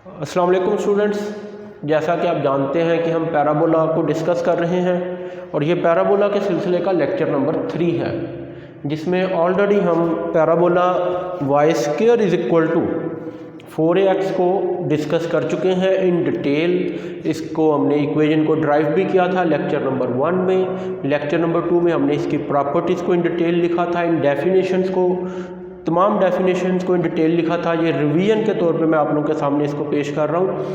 अस्सलाम वालेकुम स्टूडेंट्स, जैसा कि आप जानते हैं कि हम पैराबोला को डिस्कस कर रहे हैं और ये पैराबोला के सिलसिले का लेक्चर नंबर 3 है, जिसमें ऑलरेडी हम parabola y square is equal to 4ax को डिस्कस कर चुके हैं इन डिटेल। इसको हमने इक्वेशन को ड्राइव भी किया था लेक्चर नंबर 1 में। लेक्चर नंबर 2 में हमने इसकी प्रॉपर्टीज़ को इन डिटेल लिखा था, इन डेफिनेशंस को, तमाम डेफिनेशंस को इन डिटेल लिखा था। ये रिवीजन के तौर पे मैं आप लोगों के सामने इसको पेश कर रहा हूँ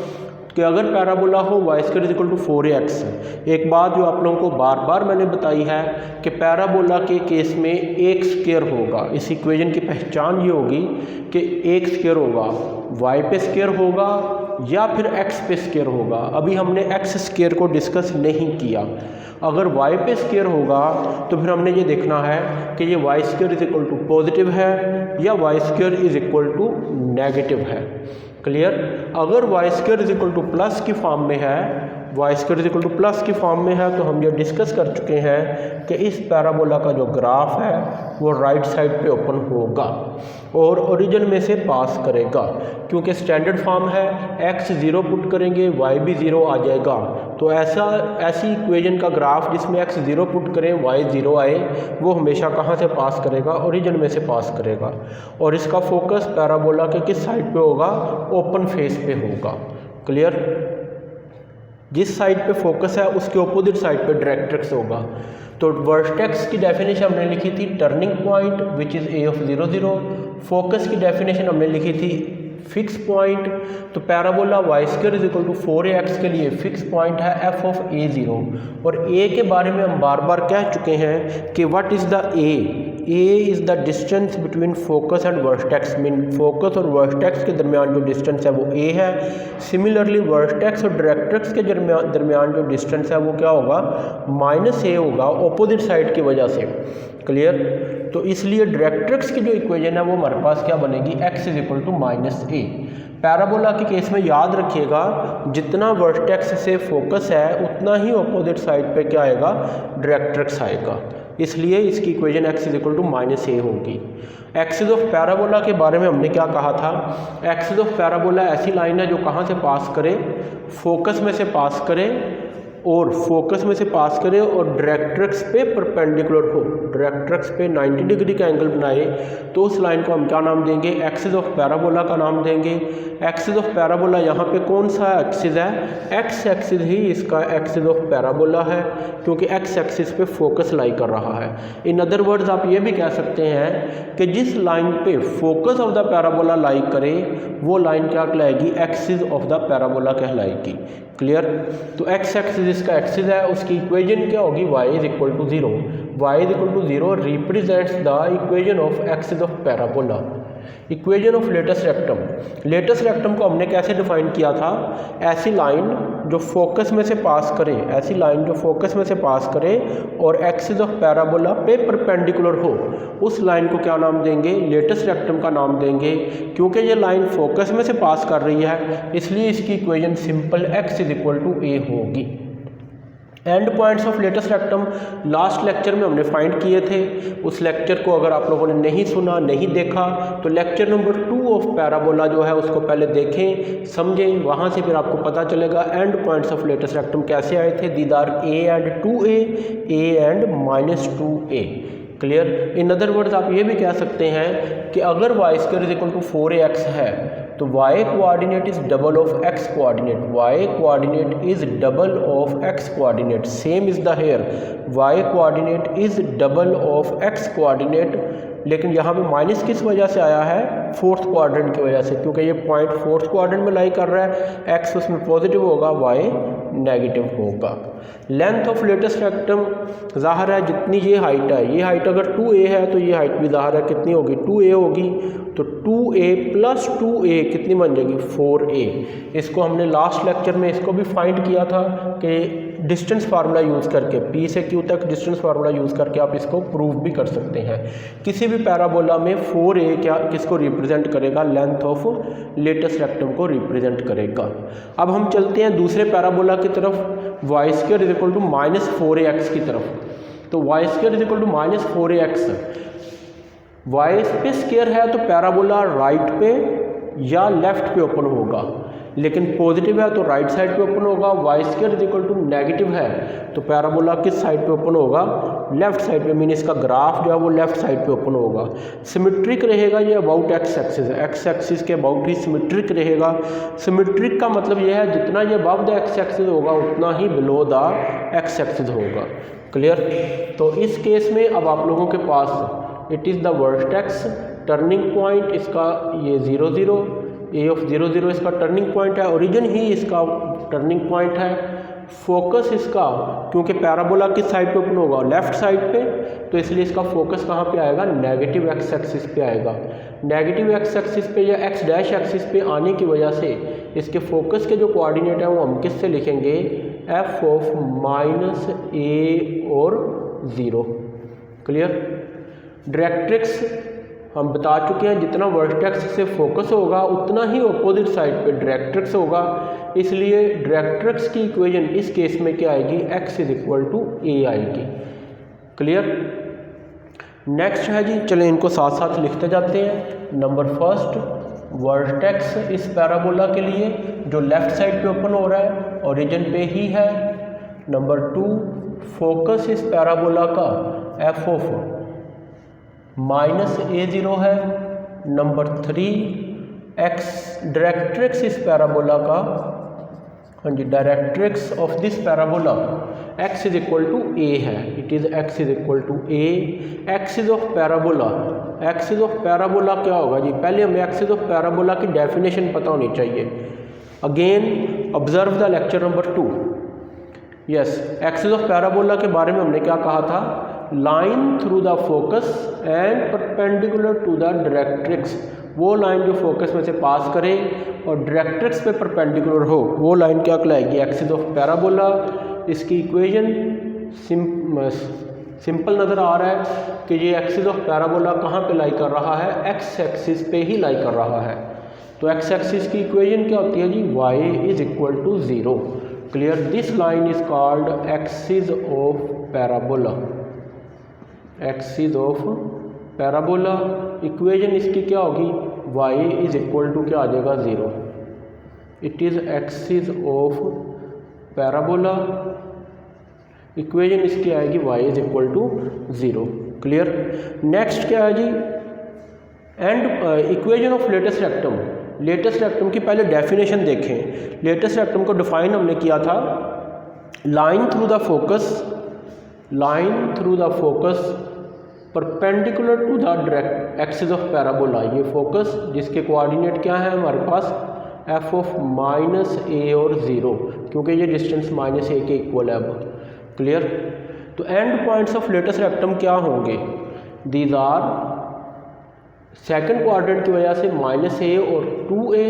कि अगर पैराबोला हो y square is equal to 4ax, एक बात जो आप लोगों को बार बार मैंने बताई है कि पैराबोला के केस में एक स्क्वायर होगा। इस इक्वेशन की पहचान ये होगी कि एक स्क्वायर होगा, वाई पे स्क्वायर होगा या फिर एक्स पे स्क्वायर होगा। अभी हमने एक्स स्क्वायर को डिस्कस नहीं किया। अगर y पे स्क्वायर होगा तो फिर हमने ये देखना है कि ये y square is equal to positive है या y square is equal to negative है। क्लियर? अगर y square is equal to plus की फॉर्म में है, y square is equal to plus की फॉर्म में है, तो हम ये डिस्कस कर चुके हैं कि इस पैराबोला का जो ग्राफ है वो राइट साइड पे ओपन होगा और ओरिजिन में से पास करेगा, क्योंकि स्टैंडर्ड फॉर्म है x 0 पुट करेंगे y भी 0 आ जाएगा। तो ऐसी इक्वेशन का ग्राफ जिसमें x 0 पुट करें y 0 आए, वो हमेशा कहाँ से पास करेगा? ओरिजिन में से पास करेगा। और इसका फोकस पैराबोला के किस साइड पे होगा? ओपन फेस पे होगा। क्लियर? जिस साइड पे फोकस है उसके अपोजिट साइड पे डायरेक्ट्रिक्स होगा। तो वर्टेक्स की डेफिनेशन हमने लिखी थी turning point which is a of 0 0। Focus की डेफिनेशन हमने लिखी थी फिक्स पॉइंट। तो parabola y square is equal to 4ax के लिए फिक्स पॉइंट है f ऑफ a 0। और a के बारे में हम बार बार कह चुके हैं कि what is the a is the distance between focus and vertex. Mean focus और वर्टेक्स के दरमियान जो डिस्टेंस है वो a है। सिमिलरली वर्टेक्स और डायरेक्ट्रिक्स के दरमियान जो डिस्टेंस है वो क्या होगा? -a होगा, ऑपोजिट साइड की वजह से। क्लियर? तो इसलिए डायरेक्ट्रिक्स की जो इक्वेशन है वो हमारे पास क्या बनेगी? x is equal to -a। Parabola के केस में याद रखिएगा, जितना वर्टेक्स से फोकस है उतना ही ऑपोजिट साइड पे क्या आएगा? डायरेक्ट्रिक्स आएगा। इसलिए इसकी equation x is equal to -a होगी। एक्सिस ऑफ पैराबोला के बारे में हमने क्या कहा था? एक्सिस ऑफ पैराबोला ऐसी लाइन है जो कहाँ से पास करे? फोकस में से पास करे, और फोकस में से पास करे और डायरेक्ट्रिक्स पे परपेंडिकुलर हो, डायरेक्ट्रिक्स पे 90 डिग्री का एंगल बनाए, तो उस लाइन को हम क्या नाम देंगे? एक्सिस ऑफ पैराबोला का नाम देंगे। एक्सिस ऑफ पैराबोला यहाँ पे कौन सा एक्सिस है? एक्स एक्सिस ही इसका एक्सिस ऑफ पैराबोला है, क्योंकि एक्स एक्सिस पे फोकस लाई कर रहा है। इन अदर वर्ड्स आप ये भी कह सकते हैं कि जिस लाइन पे focus of the parabola lie करे वो लाइन क्या कहलाएगी? एक्सिस ऑफ द पैराबोला कहलाएगी। क्लियर? तो एक्स एक्सिस इसका एक्सिस है, उसकी इक्वेशन क्या होगी? y is equal to 0। y is equal to 0 represents the equation of axis of parabola. Equation of latest rectum. Latus rectum को हमने कैसे डिफाइन किया था? ऐसी लाइन जो फोकस में से पास करे, ऐसी लाइन जो फोकस में से पास करे और एक्सिस ऑफ पैराबोला पे परपेंडिकुलर हो, उस लाइन को क्या नाम देंगे? लेटेस्ट रेक्टम का नाम देंगे। क्योंकि ये लाइन फोकस में से पास कर रही है, इसलिए इसकी equation simple x is equal to a होगी। End points of latest rectum last lecture में हमने फाइंड किए थे। उस लेक्चर को अगर आप लोगों ने नहीं सुना, नहीं देखा, तो लेक्चर नंबर 2 ऑफ पैराबोला जो है उसको पहले देखें, समझें, वहाँ से फिर आपको पता चलेगा end points of latest rectum कैसे आए थे। These are a and 2a, a and -2a। Clear? In other words आप ये भी कह सकते हैं कि अगर y square is equal to 4ax है तो y coordinate is double of x coordinate. y coordinate is double of x coordinate. Same is the here, y coordinate is double of x coordinate. लेकिन यहाँ पे minus किस वजह से आया है? फोर्थ क्वाड्रेंट की वजह से, क्योंकि ये पॉइंट फोर्थ क्वाड्रेंट में लाई कर रहा है। x उसमें पॉजिटिव होगा, y नेगेटिव होगा। लेंथ ऑफ लेटेस्ट रेक्टम ज़ाहिर है जितनी ये हाइट है, ये हाइट अगर 2a है तो ये हाइट भी ज़ाहिर है कितनी होगी? 2a होगी। तो 2a प्लस 2a कितनी बन जाएगी? 4a। इसको हमने लास्ट लेक्चर में इसको भी फाइंड किया था कि डिस्टेंस फार्मूला यूज़ करके, p से q तक डिस्टेंस फार्मूला यूज़ करके आप इसको प्रूव भी कर सकते हैं। किसी भी पैराबोला में 4a क्या किसको रिप्रेजेंट करेगा? लेंथ ऑफ लेटेस्ट रेक्टम को रिप्रेजेंट करेगा। अब हम चलते हैं दूसरे पैराबोला की तरफ, y square is equal to -4ax की तरफ। तो y square is equal to -4ax, y पे स्क्वायर है तो पैराबोला राइट पे या लेफ्ट पे ओपन होगा। लेकिन पॉजिटिव है तो राइट साइड पे ओपन होगा, y square is equal to negative है तो पैराबोला किस साइड पे ओपन होगा, लेफ्ट साइड पे, मीन इसका ग्राफ जो है वो लेफ्ट साइड पे ओपन होगा। सिमेट्रिक रहेगा ये about x axis, x axis के अबाउट ही सिमेट्रिक रहेगा। सिमेट्रिक का मतलब ये है जितना ये अबव द एक्स एक्सिस होगा उतना ही बिलो द एक्स एक्सिस होगा। क्लियर। तो इस केस में अब आप लोगों के पास it is the vertex, turning point इसका ये 0 0, ए ऑफ 0 0 इसका टर्निंग पॉइंट है, ओरिजिन ही इसका टर्निंग पॉइंट है। फोकस इसका, क्योंकि पैराबोला किस साइड पे ओपन होगा, लेफ्ट साइड पे, तो इसलिए इसका फोकस कहाँ पे आएगा, नेगेटिव एक्स एक्सिस पे आएगा। नेगेटिव एक्स एक्सिस पे या एक्स डैश एक्सिस पे आने की वजह से इसके फोकस के जो कोऑर्डिनेट है वो हम किस से लिखेंगे, एफ ऑफ माइनस ए और 0। क्लियर। डायरेक्ट्रिक्स हम बता चुके हैं जितना वर्टेक्स से फोकस होगा उतना ही अपोजिट साइड पे डायरेक्ट्रिक्स होगा, इसलिए डायरेक्ट्रिक्स की इक्वेशन इस केस में क्या आएगी, x इज इक्वल टू ए आएगी। क्लियर। नेक्स्ट है जी, चलें इनको साथ साथ लिखते जाते हैं। नंबर फर्स्ट, वर्टेक्स इस पैराबोला के लिए जो लेफ्ट साइड पे ओपन हो रहा है ओरिजिन पे ही है। नंबर 2, फोकस इस पैराबोला का एफ ऑफ माइनस A0 है। नंबर 3, एक्स डायरेक्ट्रिक्स इस पैराबोला का, हाँ जी, directrix of this parabola x is equal to a है, it is x is equal to a. Axis of parabola, axis of parabola क्या होगा जी, पहले हमें एक्सिस ऑफ पैराबोला की डेफिनेशन पता होनी चाहिए। Again observe the lecture number 2। Yes, axis of parabola के बारे में हमने क्या कहा था, line through the focus and perpendicular to the directrix, वो लाइन जो फोकस में से पास करे और डायरेक्ट्रिक्स पे परपेंडिकुलर हो वो लाइन क्या कहलाएगी, एक्सिस ऑफ पैराबोला। इसकी इक्वेशन सिंपल नज़र आ रहा है कि ये एक्सिस ऑफ पैराबोला कहाँ पे लाई कर रहा है, एक्स एक्सिस पे ही लाई कर रहा है। तो एक्स एक्सिस की इक्वेशन क्या होती है जी, y is equal to 0। Clear. This line is called axis of parabola, axis of parabola. Equation इसकी क्या होगी, y इज इक्वल टू क्या आ जाएगा, 0। It is axis of parabola, equation इसकी आएगी y is equal to 0। Clear. Next क्या है जी, and equation of latest rectum. Latus rectum की पहले डेफिनेशन देखें। लेटेस्ट रेक्टम को डिफाइन हमने किया था, line through the focus, line through the focus perpendicular to the direct axis of parabola. ये फोकस जिसके कोऑर्डिनेट क्या है हमारे पास, एफ ऑफ माइनस ए और 0, क्योंकि ये डिस्टेंस माइनस ए के इक्वल है अब। क्लियर। तो and points of latest rectum क्या होंगे, दीज आर सेकंड क्वाड्रेंट की वजह से माइनस ए और 2a,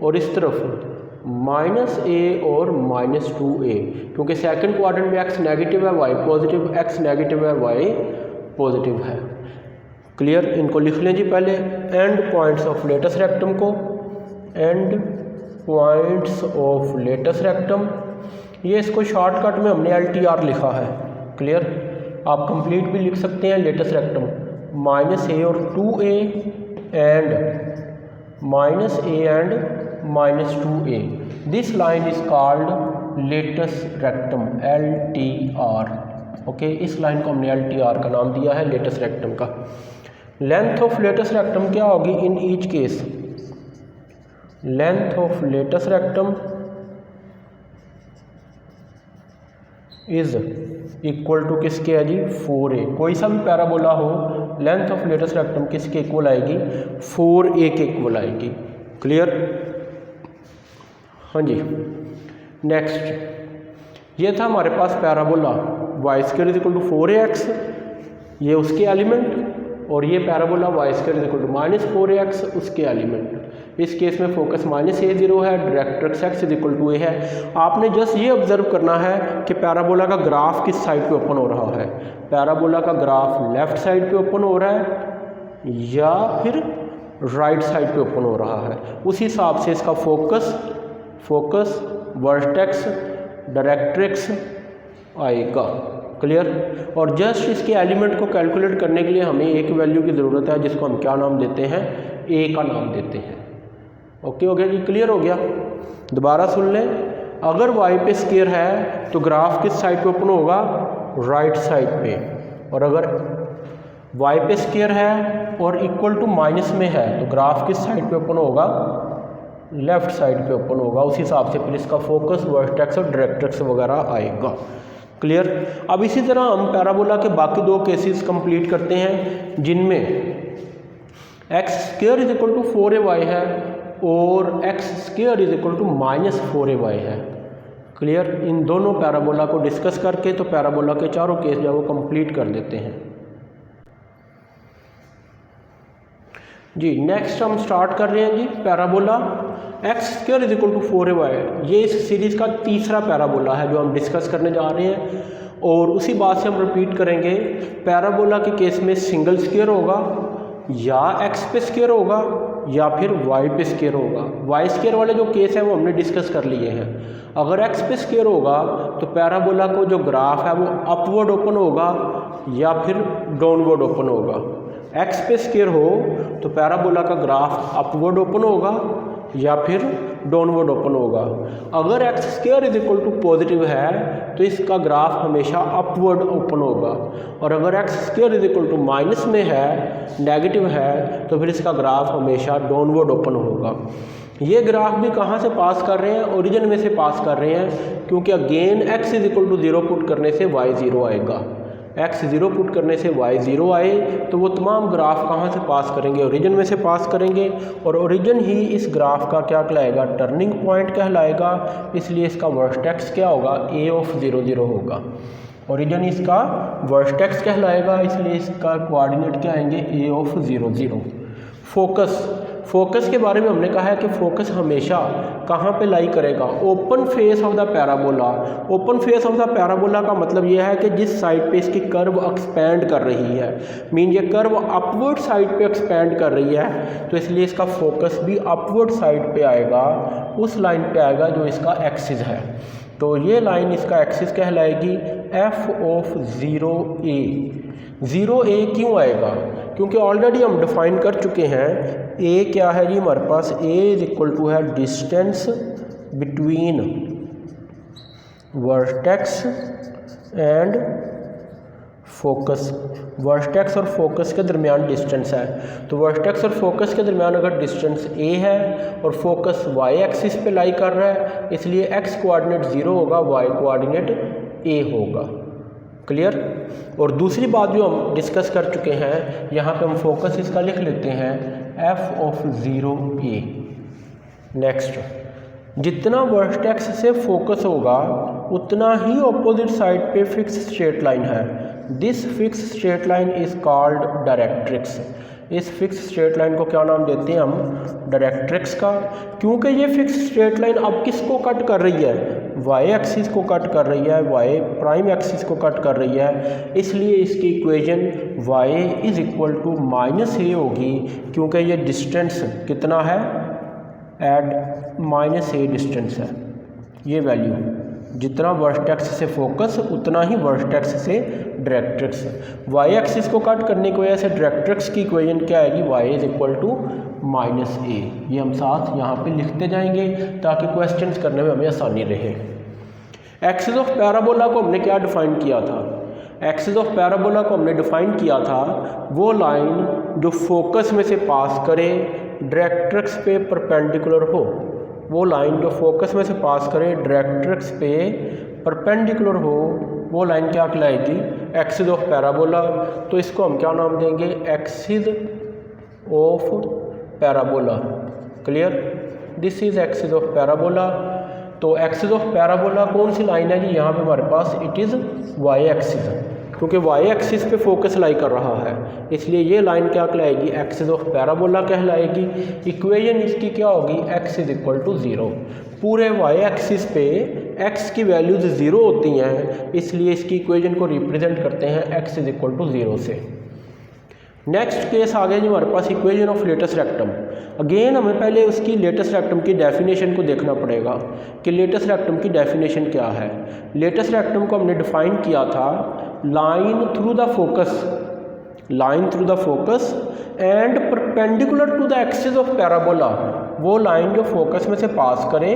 और इस तरफ माइनस ए और माइनस 2a, क्योंकि सेकंड क्वाड्रेंट में x नेगेटिव है y पॉजिटिव, x नेगेटिव है y पॉजिटिव है। क्लियर। इनको लिख लें जी पहले, end points of latest rectum को, end points of latest rectum, ये इसको शॉर्टकट में हमने LTR लिखा है। क्लियर। आप कंप्लीट भी लिख सकते हैं, लेटेस्ट रेक्टम माइनस ए और 2a and minus a and minus 2a। This line is called latest rectum, LTR। Okay, इस लाइन को हमने LTR का नाम दिया है, लेटेस्ट रेक्टम का। लेंथ ऑफ लेटेस्ट रेक्टम क्या होगी in each case, length of latest rectum is equal to किसके है जी, 4a। कोई सा भी पैराबोला हो, लेंथ ऑफ लेटेस्ट रेक्टम किसके इक्वल आएगी, 4a के इक्वल आएगी। क्लियर। हाँ जी। नेक्स्ट, ये था हमारे पास parabola y square is equal to 4ax, ये उसके एलिमेंट, और ये parabola y square is equal to minus 4ax उसके एलिमेंट। इस केस में फोकस माइनस A0 है, directrix x is equal to a है। आपने जस्ट ये ऑब्जर्व करना है कि पैराबोला का ग्राफ किस साइड पे ओपन हो रहा है, पैराबोला का ग्राफ लेफ्ट साइड पे ओपन हो रहा है या फिर राइट साइड पे ओपन हो रहा है, उस हिसाब से इसका फोकस वर्टेक्स डायरेक्ट्रिक्स आएगा। क्लियर। और जस्ट इसके एलिमेंट को कैलकुलेट करने के लिए हमें एक वैल्यू की ज़रूरत है जिसको हम क्या नाम देते हैं, a का नाम देते हैं। ओके हो गया जी, क्लियर हो गया। दोबारा सुन लें, अगर वाई पे स्केयर है तो ग्राफ किस साइड पे ओपन होगा, राइट साइड पे, और अगर वाई पे स्केयर है और इक्वल टू माइनस में है तो ग्राफ किस साइड पे ओपन होगा, लेफ्ट साइड पे ओपन होगा। उस हिसाब से फिर इसका फोकस, वर्टेक्स और डायरेक्ट्रिक्स वगैरह आएगा। क्लियर। अब इसी तरह हम पैराबोला के बाकी दो केसेस कंप्लीट करते हैं जिनमें x square is equal to 4ay है और x square is equal to -4ay है। क्लियर। इन दोनों पैराबोला को डिस्कस करके तो पैराबोला के चारों केस जो है वो कंप्लीट कर देते हैं जी। नेक्स्ट हम स्टार्ट कर रहे हैं जी parabola x square is equal to 4ay। ये इस सीरीज़ का तीसरा पैराबोला है जो हम डिस्कस करने जा रहे हैं, और उसी बात से हम रिपीट करेंगे। पैराबोला के केस में सिंगल स्क्वायर होगा, या एक्स पे स्क्वायर होगा, या फिर वाई पे स्क्वायर होगा। वाई स्क्वायर वाले जो केस हैं वो हमने डिस्कस कर लिए हैं। अगर एक्स पे स्क्वायर होगा तो पैराबोला को जो ग्राफ है वो अपवर्ड ओपन होगा या फिर डाउनवर्ड ओपन होगा। एक्स पे स्क्वायर हो तो पैराबोला का ग्राफ अपवर्ड ओपन होगा या फिर डाउनवर्ड ओपन होगा। अगर x square is equal to positive है तो इसका ग्राफ हमेशा अपवर्ड ओपन होगा, और अगर x square is equal to minus में है, नेगेटिव है, तो फिर इसका ग्राफ हमेशा डाउनवर्ड ओपन होगा। ये ग्राफ भी कहाँ से पास कर रहे हैं, ओरिजिन में से पास कर रहे हैं, क्योंकि again x is equal to 0 put करने से वाई 0 आएगा। एक्स 0 पुट करने से वाई 0 आए तो वो तमाम ग्राफ कहाँ से पास करेंगे, ओरिजिन में से पास करेंगे, और ओरिजिन ही इस ग्राफ का क्या कहलाएगा, टर्निंग पॉइंट कहलाएगा। इसलिए इसका वर्टेक्स क्या होगा, a ऑफ 0 0 होगा। ओरिजिन इसका वर्टेक्स कहलाएगा, इसलिए इसका कोऑर्डिनेट क्या आएंगे, a ऑफ 0 0। फोकस के बारे में हमने कहा है कि फोकस हमेशा कहाँ पे लाई करेगा, open face of the parabola. Open face of the parabola का मतलब यह है कि जिस साइड पे इसकी कर्व एक्सपेंड कर रही है, मीन ये कर्व अपवर्ड साइड पे एक्सपेंड कर रही है, तो इसलिए इसका फोकस भी अपवर्ड साइड पे आएगा, उस लाइन पे आएगा जो इसका एक्सिस है। तो ये लाइन इसका एक्सिस कहलाएगी f ऑफ 0a। 0a क्यों आएगा, क्योंकि ऑलरेडी हम डिफाइन कर चुके हैं a क्या है जी हमारे पास, a इज इक्वल टू है distance between vertex and focus. Vertex और फोकस के दरमियान डिस्टेंस है, तो वर्टेक्स और फोकस के दरमियान अगर डिस्टेंस a है और फोकस y एक्सिस पे लाई कर रहा है, इसलिए x कोऑर्डिनेट 0 होगा, y कोऑर्डिनेट a होगा। क्लियर। और दूसरी बात जो हम डिस्कस कर चुके हैं, यहाँ पे हम फोकस इसका लिख लेते हैं f ऑफ 0a। नेक्स्ट, जितना वर्टेक्स से फोकस होगा उतना ही ऑपोजिट साइड पे फिक्स स्ट्रेट लाइन है। This fix straight line is called directrix. इस फिक्स स्ट्रेट लाइन को क्या नाम देते हैं हम, डायरेक्ट्रिक्स का, क्योंकि ये फिक्स स्ट्रेट लाइन अब किसको कट कर रही है, वाई एक्सिस को कट कर रही है, वाई प्राइम एक्सिस को कट कर रही है। इसलिए इसकी equation y is equal to -a होगी, क्योंकि ये डिस्टेंस कितना है, एट -a डिस्टेंस है। ये वैल्यू जितना वर्टेक्स से फोकस उतना ही वर्टेक्स से डायरेक्ट्रिक्स। वाई एक्सिस को कट करने की वजह से डायरेक्ट्रिक्स की इक्वेशन क्या आएगी, y is equal to -a। ये हम साथ यहाँ पे लिखते जाएंगे ताकि क्वेश्चंस करने में हमें आसानी रहे। एक्सिस ऑफ पैराबोला को हमने क्या डिफाइन किया था, एक्सिस ऑफ पैराबोला को हमने डिफाइन किया था वो लाइन जो फोकस में से पास करे, डायरेक्ट्रिक्स पे परपेंडिकुलर हो। वो लाइन जो फोकस में से पास करे, डायरेक्ट्रिक्स पे परपेंडिकुलर हो, वो लाइन क्या कहलाएगी, एक्सिस ऑफ पैराबोला। तो इसको हम क्या नाम देंगे, axis of parabola. Clear. This is axis of parabola. तो एक्सिस ऑफ पैराबोला कौन सी लाइन है जी, यहाँ पे हमारे पास इट इज़ वाई एक्सिस, क्योंकि वाई एक्सिस पे फोकस लाई कर रहा है, इसलिए ये लाइन क्या कहलाएगी, एक्सिस ऑफ पैराबोला कहलाएगी। इक्वेशन इसकी क्या होगी, x इज इक्वल टू 0। पूरे वाई एक्सिस पे x की वैल्यूज 0 होती हैं, इसलिए इसकी इक्वेशन को रिप्रेजेंट करते हैं x इज इक्वल टू 0 से। नेक्स्ट केस आ गया जी हमारे पास equation of latus rectum. Again हमें पहले उसकी लेटस रेक्टम की डेफिनेशन को देखना पड़ेगा कि लेटस रेक्टम की डेफिनेशन क्या है। लेटस रेक्टम को हमने डिफाइन किया था line through the focus and perpendicular to the axis of parabola वो लाइन जो फोकस में से पास करे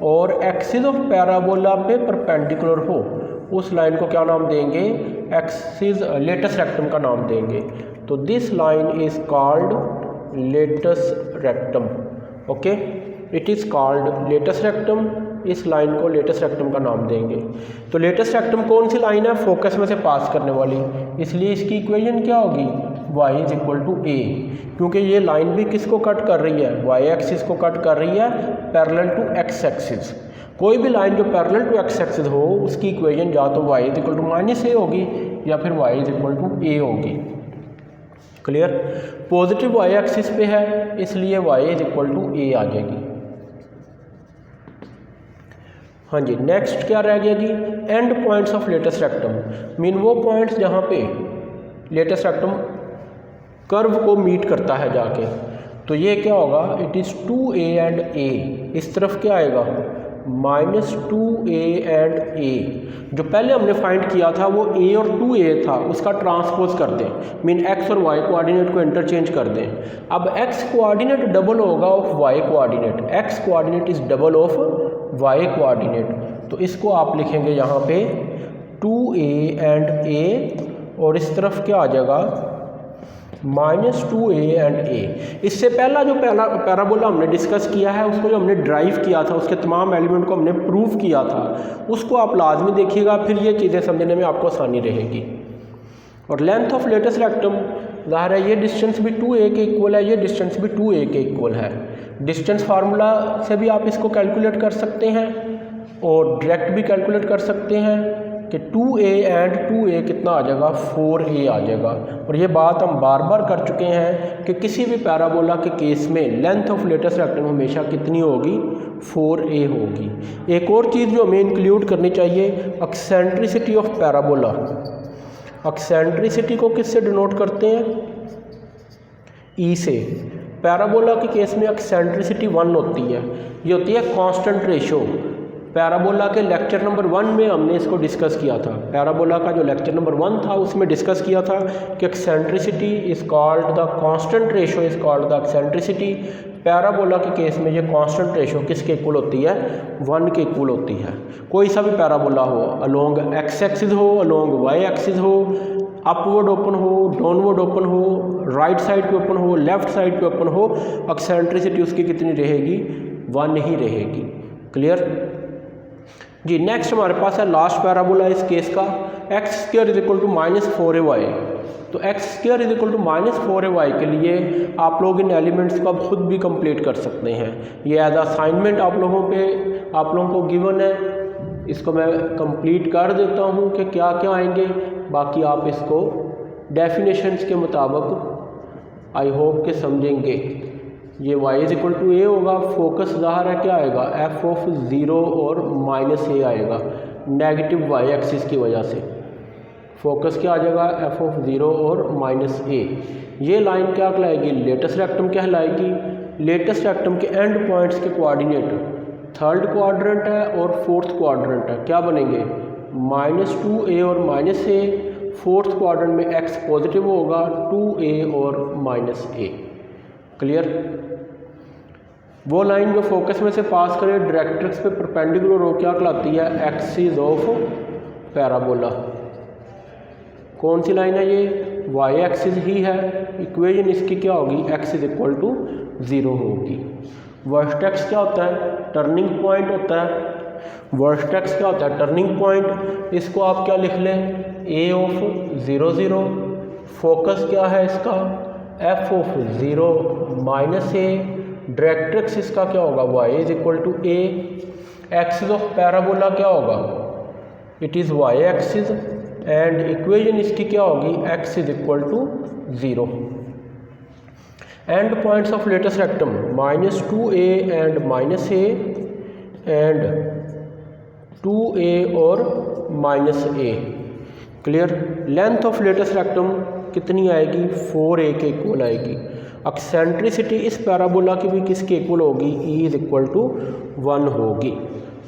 और एक्सिस ऑफ पैराबोला पे परपेंडिकुलर हो, उस लाइन को क्या नाम देंगे? एक्सिस लेटस रेक्टम का नाम देंगे। तो this line is called latus rectum. Okay, it is called latus rectum. इस लाइन को लेटस रेक्टम का नाम देंगे। तो लेटस रेक्टम कौन सी लाइन है? फोकस में से पास करने वाली, इसलिए इसकी इक्वेशन क्या होगी? y इज इक्वल टू ए, क्योंकि ये लाइन भी किसको कट कर रही है? y एक्सिस को कट कर रही है पैरेलल टू x एक्सिस। कोई भी लाइन जो पैरेलल टू x एक्सिस हो उसकी इक्वेशन या तो y is equal to minus a होगी या फिर y is equal to a होगी। क्लियर? पॉजिटिव y एक्सिस पे है इसलिए y is equal to a आ जाएगी। हाँ जी, नेक्स्ट क्या रह गया जी? End points of latus rectum, mean वो पॉइंट्स जहाँ पे लेटस रेक्टम कर्व को मीट करता है जाके। तो ये क्या होगा? It is 2a and a। इस तरफ क्या आएगा? -2a and a। जो पहले हमने फाइंड किया था वो a और 2a था, उसका ट्रांसपोज कर दें, मीन x और y कोऑर्डिनेट को इंटरचेंज कर दें। अब x कोऑर्डिनेट डबल होगा of y coordinate, x coordinate is double of y coordinate. तो इसको आप लिखेंगे यहाँ पे 2a एंड a और इस तरफ क्या आ जाएगा? -2a and a। इससे पहला जो पैराबोला हमने डिस्कस किया है, उसको जो हमने ड्राइव किया था, उसके तमाम एलिमेंट को हमने प्रूव किया था, उसको आप लाजमी देखिएगा, फिर ये चीज़ें समझने में आपको आसानी रहेगी। और लेंथ ऑफ लेटस रेक्टम, ज़ाहिर है ये डिस्टेंस भी 2a के इक्वल है, ये डिस्टेंस भी 2a के इक्वल है। डिस्टेंस फार्मूला से भी आप इसको कैलकुलेट कर सकते हैं और डायरेक्ट भी कैलकुलेट कर सकते हैं कि 2a एंड 2a कितना आ जाएगा? 4a आ जाएगा। और ये बात हम बार बार कर चुके हैं कि किसी भी पैराबोला के केस में लेंथ ऑफ लेटस रेक्टम हमेशा कितनी होगी? 4a होगी। एक और चीज़ जो हमें इंक्लूड करनी चाहिए, एक्सेंट्रिसिटी ऑफ पैराबोला। एक्सेंट्रिसिटी को किससे डिनोट करते हैं? ई से। पैराबोला के केस में एक्सेंट्रिसिटी 1 होती है, ये होती है कांस्टेंट रेशो। पैराबोला के लेक्चर नंबर 1 में हमने इसको डिस्कस किया था। पैराबोला का जो लेक्चर नंबर 1 था उसमें डिस्कस किया था कि eccentricity is called the constant ratio is called the eccentricity. Parabola के केस में ये कांस्टेंट रेशो किसके इक्वल होती है? 1 के इक्वल होती है। कोई सा भी पैराबोला हो, अलोंग एक्स एक्सिस हो, अलोंग वाई एक्सिस हो, अपवर्ड ओपन हो, डाउनवर्ड ओपन हो, राइट साइड पे ओपन हो, लेफ्ट साइड पे ओपन हो, एक्सेंट्रिसिटी उसकी कितनी रहेगी? 1 ही रहेगी। क्लियर जी? नेक्स्ट हमारे पास है लास्ट पैराबोला इस केस का, x square is equal to -4ay। तो x square is equal to -4ay के लिए आप लोग इन एलिमेंट्स को अब खुद भी कंप्लीट कर सकते हैं। ये एज असाइनमेंट आप लोगों को गिवन है, इसको मैं कंप्लीट कर देता हूँ कि क्या क्या आएंगे, बाकी आप इसको डेफिनेशंस के मुताबिक आई होप के समझेंगे। ये y इज इक्वल टू ए होगा, फोकस ज़ाहिर है क्या आएगा? f(0) और -a आएगा, नेगेटिव y एक्सिस की वजह से फोकस क्या आ जाएगा? f(0) और -a। ये लाइन क्या कहलाएगी? लेटस रेक्टम कहलाएगी। लेटस रेक्टम के एंड पॉइंट्स के कोऑर्डिनेट थर्ड क्वाड्रेंट है और फोर्थ क्वाड्रेंट है, क्या बनेंगे? -2a और -a। फोर्थ क्वाड्रेंट में x पॉजिटिव होगा, 2a और -a। क्लियर? वो लाइन जो फोकस में से पास करे डायरेक्ट्रिक्स पे परपेंडिकुलर हो क्या कहलाती है? Axis of parabola. कौन सी लाइन है ये? y एक्सिस ही है। इक्वेशन इसकी क्या होगी? x इज इक्वल टू 0 होगी। वर्टेक्स क्या होता है? टर्निंग पॉइंट होता है। वर्टेक्स क्या होता है? Turning point. इसको आप क्या लिख लें? a of 0 0। फोकस क्या है इसका? f(0) -a। डायरेक्ट्रिक्स इसका क्या होगा? y is equal to a। Axis of parabola क्या होगा? It is y axis and equation इसकी क्या होगी? x is equal to 0। End points of latus rectum -2a and -a and 2a और -a। Clear? Length of latus rectum कितनी आएगी? 4a के equal आएगी। एक्सेंट्रिसिटी इस पैराबोला की भी किसके इक्वल होगी? e इज इक्वल टू 1 होगी।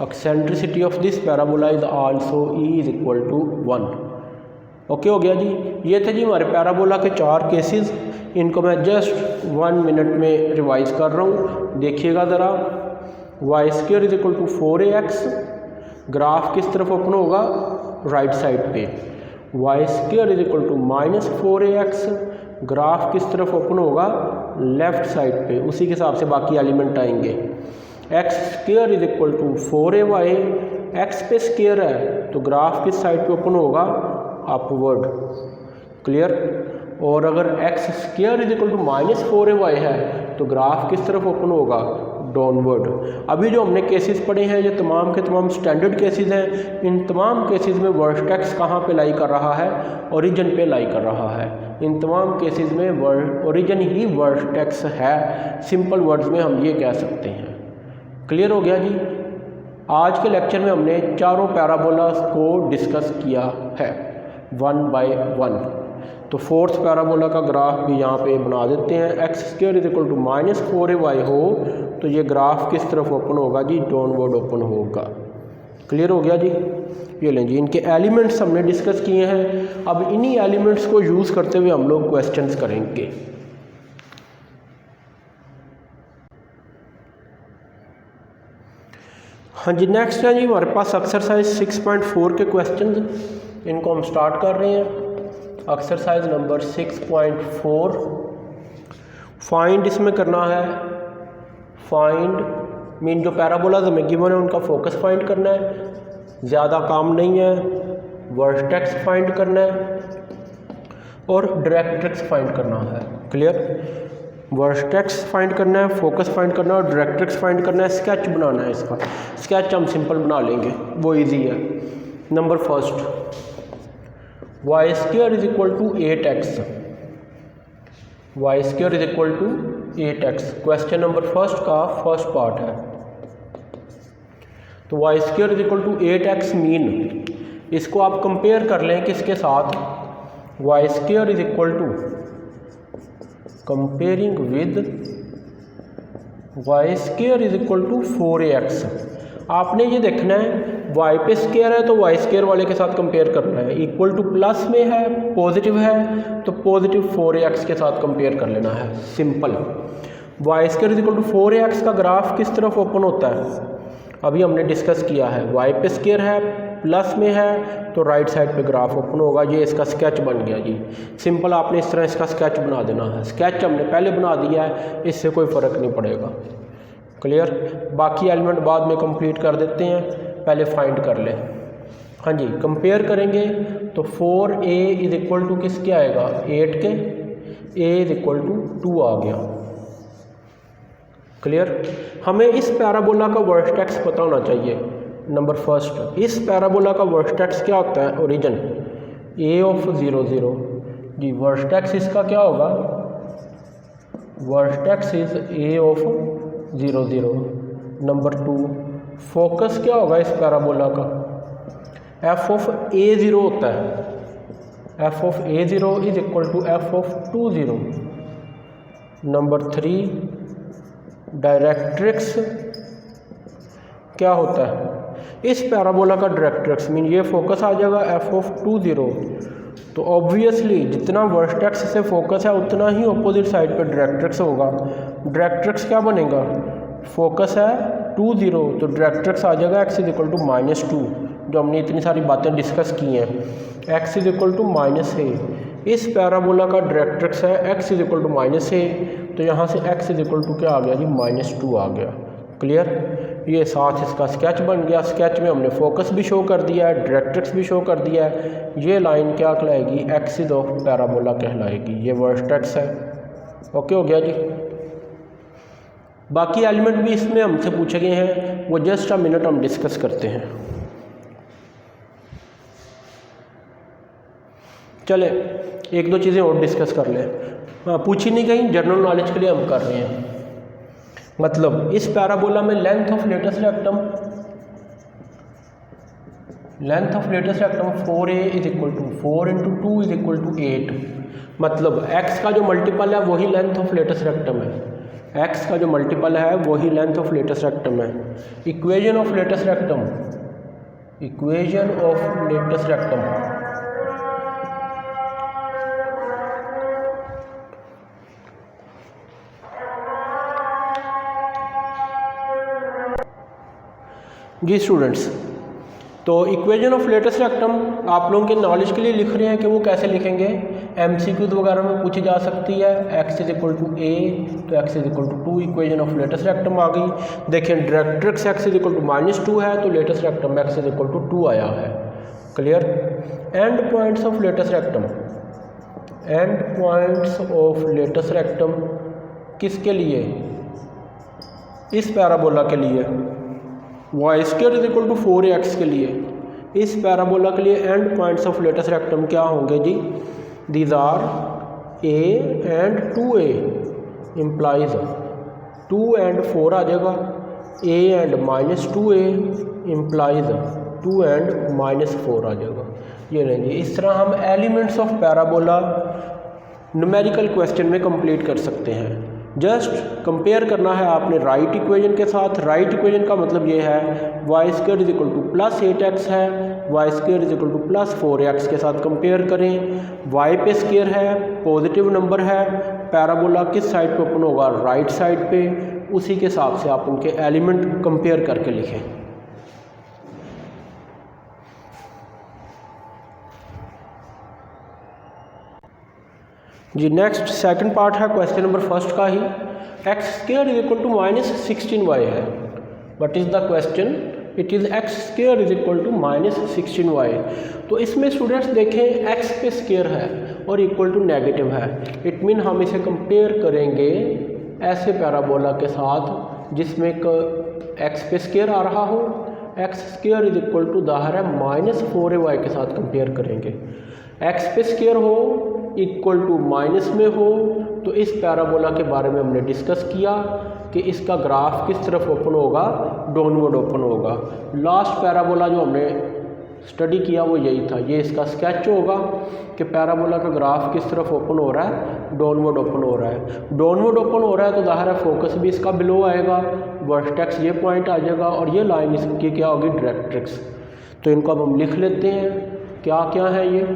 Eccentricity of this parabola is also e is equal to 1। Okay हो गया जी। ये थे जी हमारे पैराबोला के 4 केसेस। इनको मैं जस्ट 1 मिनट में रिवाइज कर रहा हूँ, देखिएगा ज़रा। Y square is equal to 4ax, graph किस तरफ ओपन होगा, राइट साइड पे। Y square is equal to minus 4ax, graph किस तरफ ओपन होगा, लेफ्ट साइड पे। उसी के हिसाब से बाकी एलिमेंट आएंगे। X square is equal to 4ay, x पे स्क्वायर है तो ग्राफ किस साइड पे ओपन होगा, अपवर्ड। क्लियर। और अगर x square is equal to minus 4ay है तो ग्राफ किस तरफ ओपन होगा, डाउनवर्ड। अभी जो हमने केसेस पढ़े हैं ये तमाम के तमाम स्टैंडर्ड केसेस हैं। इन तमाम केसेस में वर्टेक्स कहाँ पे लाई कर रहा है, ओरिजिन पे लाई कर रहा है। इन तमाम केसेस में ओरिजिन ही वर्टेक्स है। सिंपल वर्ड्स में हम ये कह सकते हैं। क्लियर हो गया जी। आज के लेक्चर में हमने चारों पैराबोलास को डिस्कस किया है 1 बाय 1। तो फोर्थ पैराबोला का ग्राफ भी यहाँ पे बना देते हैं। X square is equal to minus 4ay हो तो ये ग्राफ किस तरफ ओपन होगा जी, डाउनवर्ड ओपन होगा। क्लियर हो गया जी। ये लें जी, इनके एलिमेंट्स हमने डिस्कस किए हैं। अब इन्हीं एलिमेंट्स को यूज़ करते हुए हम लोग क्वेश्चंस करेंगे। हाँ जी, नेक्स्ट है जी हमारे पास एक्सरसाइज 6.4 के क्वेश्चन। इनको हम स्टार्ट कर रहे हैं। Exercise number 6.4। फाइंड इसमें करना है, फाइंड मीन जो पैराबोलाज हमें गिवन है उनका फोकस फाइंड करना है, ज़्यादा काम नहीं है। वर्टेक्स फाइंड करना है और डायरेक्ट्रिक्स फाइंड करना है। क्लियर। वर्टेक्स फाइंड करना है, फोकस फाइंड करना है और डायरेक्ट्रिक्स फाइंड करना है। स्केच बनाना है। इसका स्केच हम सिंपल बना लेंगे, वो इजी है। Number first, y square is equal to 8x, y square is equal to 8x। Question number first का फर्स्ट पार्ट है। तो y square is equal to 8x mean, इसको आप कंपेयर कर लें किसके साथ, y square is equal to, comparing with y square is equal to 4ax। आपने ये देखना है y पे स्क्वायर है तो y स्क्वायर वाले के साथ कंपेयर करना है। इक्वल टू प्लस में है, पॉजिटिव है तो पॉजिटिव 4ax के साथ कंपेयर कर लेना है। Simple. y square is equal to 4ax का ग्राफ किस तरफ ओपन होता है, अभी हमने डिस्कस किया है। y पे स्क्वायर है, प्लस में है तो राइट साइड पे ग्राफ ओपन होगा। ये इसका स्केच बन गया जी। सिंपल, आपने इस तरह इसका स्केच बना देना है। स्केच हमने पहले बना दिया है, इससे कोई फ़र्क नहीं पड़ेगा। क्लियर। बाकी एलिमेंट बाद में कंप्लीट कर देते हैं, पहले फाइंड कर ले। हाँ जी, कंपेयर करेंगे तो 4a इज इक्वल टू किसके आएगा, 8 के। a इज इक्वल टू 2 आ गया। क्लियर। हमें इस पैराबोला का वर्टेक्स पता होना चाहिए। नंबर फर्स्ट, इस पैराबोला का वर्टेक्स क्या होता है, ओरिजिन a ऑफ 0 0 जी। वर्टेक्स इसका क्या होगा, vertex is a of 0 0। Number 2, focus क्या होगा इस पैराबोला का, f ऑफ a0 होता है। f of a0 is equal to f of 2 0। Number 3, directrix क्या होता है इस पैराबोला का, डायरेक्ट्रिक्स मीन ये फोकस आ जाएगा f ऑफ 2 0। तो ऑब्वियसली जितना वर्टेक्स से फोकस है उतना ही अपोजिट साइड पर डायरेक्ट्रिक्स होगा। डायरेक्ट्रिक्स क्या बनेगा, फोकस है 2 0 तो डायरेक्ट्रिक्स आ जाएगा x इज इक्वल टू -2। जो हमने इतनी सारी बातें डिस्कस की हैं, x is equal to -a। इस पैराबोला का डायरेक्ट्रिक्स है x is equal to -a, तो यहाँ से x इज इक्वल टू क्या आ गया जी, -2 आ गया। क्लियर। ये साथ इसका स्केच बन गया। स्केच में हमने फोकस भी शो कर दिया है, डायरेक्ट्रिक्स भी शो कर दिया है। ये लाइन क्या कहलाएगी, एक्सिस ऑफ पैराबोला कहलाएगी। ये वर्टेक्स है। ओके हो गया जी। बाकी एलिमेंट भी इसमें हमसे पूछे गए हैं, वो जस्ट अ मिनट हम डिस्कस करते हैं। चले एक दो चीज़ें और डिस्कस कर लें। हाँ, पूछी नहीं गई, जनरल नॉलेज के लिए हम कर रहे हैं। मतलब इस पैराबोला में length of latest rectum, length of latest rectum 4a is equal to 4 × 2 is equal to 8। मतलब x का जो मल्टीपल है वही लेंथ ऑफ लेटेस्ट रेक्टम है। x का जो मल्टीपल है वही लेंथ ऑफ लेटेस्ट रेक्टम है। Equation of latest rectum, equation of latest rectum जी स्टूडेंट्स, तो इक्वेशन ऑफ लेटेस्ट रेक्टम आप लोगों के नॉलेज के लिए लिख रहे हैं कि वो कैसे लिखेंगे। MCQs वगैरह में पूछी जा सकती है। x is equal to a तो x is equal to 2 equation of latest rectum आ गई। देखिए directrix x is equal to -2 है तो latus rectum x is equal to 2 आया है। Clear. End points of latest rectum, end points of latest rectum किसके लिए? इस पैराबोला के लिए y² is equal to 4ax के लिए। इस पैराबोला के लिए end points of latest rectum क्या होंगे जी? These are a and 2a implies 2 and 4 आ जाएगा। a and -2a implies 2 and -4 आ जाएगा। ये रहेंगे। इस तरह हम elements of parabola numerical question में कंप्लीट कर सकते हैं। जस्ट कंपेयर करना है आपने राइट इक्वेशन के साथ। राइट इक्वेशन का मतलब ये है y² is equal to +8x है, y² is equal to +4x के साथ कंपेयर करें। y पे स्केयर है, पॉजिटिव नंबर है, पैराबोला किस साइड पे ओपन होगा? राइट साइड पे। उसी के हिसाब से आप उनके एलिमेंट कंपेयर करके लिखें। जी नेक्स्ट सेकंड पार्ट है क्वेश्चन नंबर फर्स्ट का ही। x² is equal to -16y है। What is the question? It is x² is equal to -16y। तो इसमें स्टूडेंट्स देखें x पे स्केयर है और इक्वल टू नेगेटिव है। इट मीन हम इसे कंपेयर करेंगे ऐसे पैराबोला के साथ जिसमें x पे स्केयर आ रहा हो। x² इज इक्वल टू दाहर है -4ay के साथ कंपेयर करेंगे। x पे स्केयर हो, इक्वल टू माइनस में हो, तो इस पैराबोला के बारे में हमने डिस्कस किया कि इसका ग्राफ किस तरफ ओपन होगा? डाउनवर्ड ओपन होगा। लास्ट पैराबोला जो हमने स्टडी किया वो यही था। ये इसका स्केच होगा कि पैराबोला का ग्राफ किस तरफ ओपन हो रहा है? डाउनवर्ड ओपन हो रहा है। डाउनवर्ड ओपन हो रहा है तो ज़ाहिर है फोकस भी इसका बिलो आएगा, वर्टेक्स ये पॉइंट आ जाएगा और ये लाइन इसकी क्या होगी? डायरेक्ट्रिक्स। तो इनको अब हम लिख लेते हैं। क्या क्या है ये?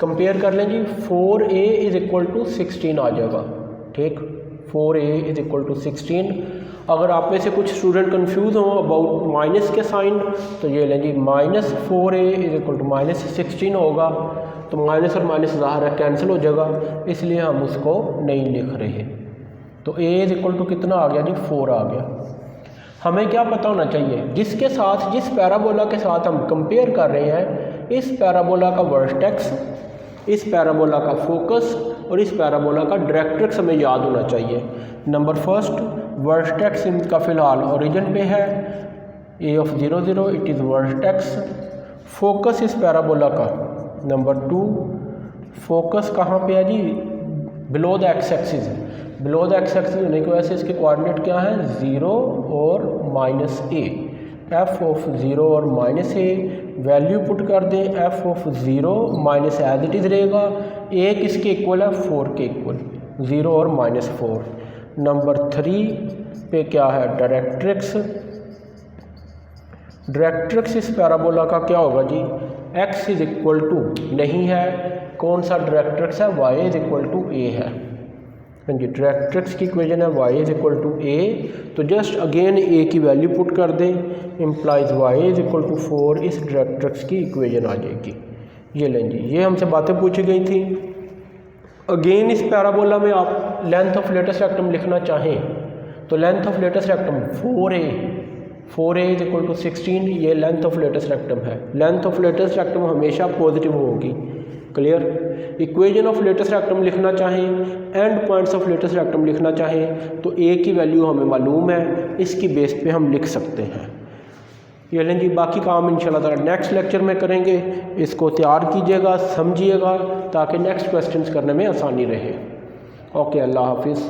कंपेयर कर लें जी। 4a इज इक्वल टू 16 आ जाएगा। ठीक, 4a इज इक्वल टू 16। अगर आप में से कुछ स्टूडेंट कंफ्यूज हों अबाउट माइनस के साइन तो ये लें जी, -4a इज इक्वल टू -16 होगा। तो माइनस और माइनस ज़ाहिर है कैंसिल हो जाएगा, इसलिए हम उसको नहीं लिख रहे। तो a इज इक्वल टू कितना आ गया जी? 4 आ गया। हमें क्या पता होना चाहिए? जिसके साथ, जिस पैराबोला के साथ हम कंपेयर कर रहे हैं, इस पैराबोला का वर्टेक्स, इस पैराबोला का फोकस और इस पैराबोला का डायरेक्ट्रिक्स हमें याद होना चाहिए। नंबर फर्स्ट, वर्टेक्स इनका फ़िलहाल ओरिजिन पे है, a of 0 0, it is vertex. Focus इस पैराबोला का, नंबर 2, फोकस कहाँ पे है जी? Below the x axis. Below the x axis होने की वजह से इसके कोऑर्डिनेट क्या हैं? 0 और -a। f ऑफ 0 और -a वैल्यू पुट कर दें। f of 0 minus as it is रहेगा। a किसके इक्वल है? 4 के इक्वल, 0 और -4। नंबर 3 पे क्या है? डायरेक्ट्रिक्स। डायरेक्ट्रिक्स इस पैराबोला का क्या होगा जी? x इज इक्वल टू नहीं है, कौन सा डायरेक्ट्रिक्स है? y is equal to a है। जी डायरेक्ट्रिक्स की इक्वेशन है y is equal to a। तो जस्ट अगेन a की वैल्यू पुट कर दें, implies y is equal to 4। इस डायरेक्ट्रिक्स की इक्वेशन आ जाएगी। ये लें जी, ये हमसे बातें पूछी गई थी। अगेन इस पैराबोला में आप लेंथ ऑफ लेटेस्ट रेक्टम लिखना चाहें तो length of latest rectum 4a is equal to 16। ये लेंथ ऑफ लेटेस्ट रेक्टम है। लेंथ ऑफ लेटेस्ट रेक्टम हमेशा पॉजिटिव होगी। Clear. Equation of latest rectum लिखना चाहें, end points of latest rectum लिखना चाहें तो a की वैल्यू हमें मालूम है, इसकी बेस पे हम लिख सकते हैं। ये लें जी, बाकी काम इंशाल्लाह ताला नेक्स्ट लेक्चर में करेंगे। इसको तैयार कीजिएगा, समझिएगा ताकि नेक्स्ट क्वेश्चंस करने में आसानी रहे। ओके, अल्लाह हाफिज़।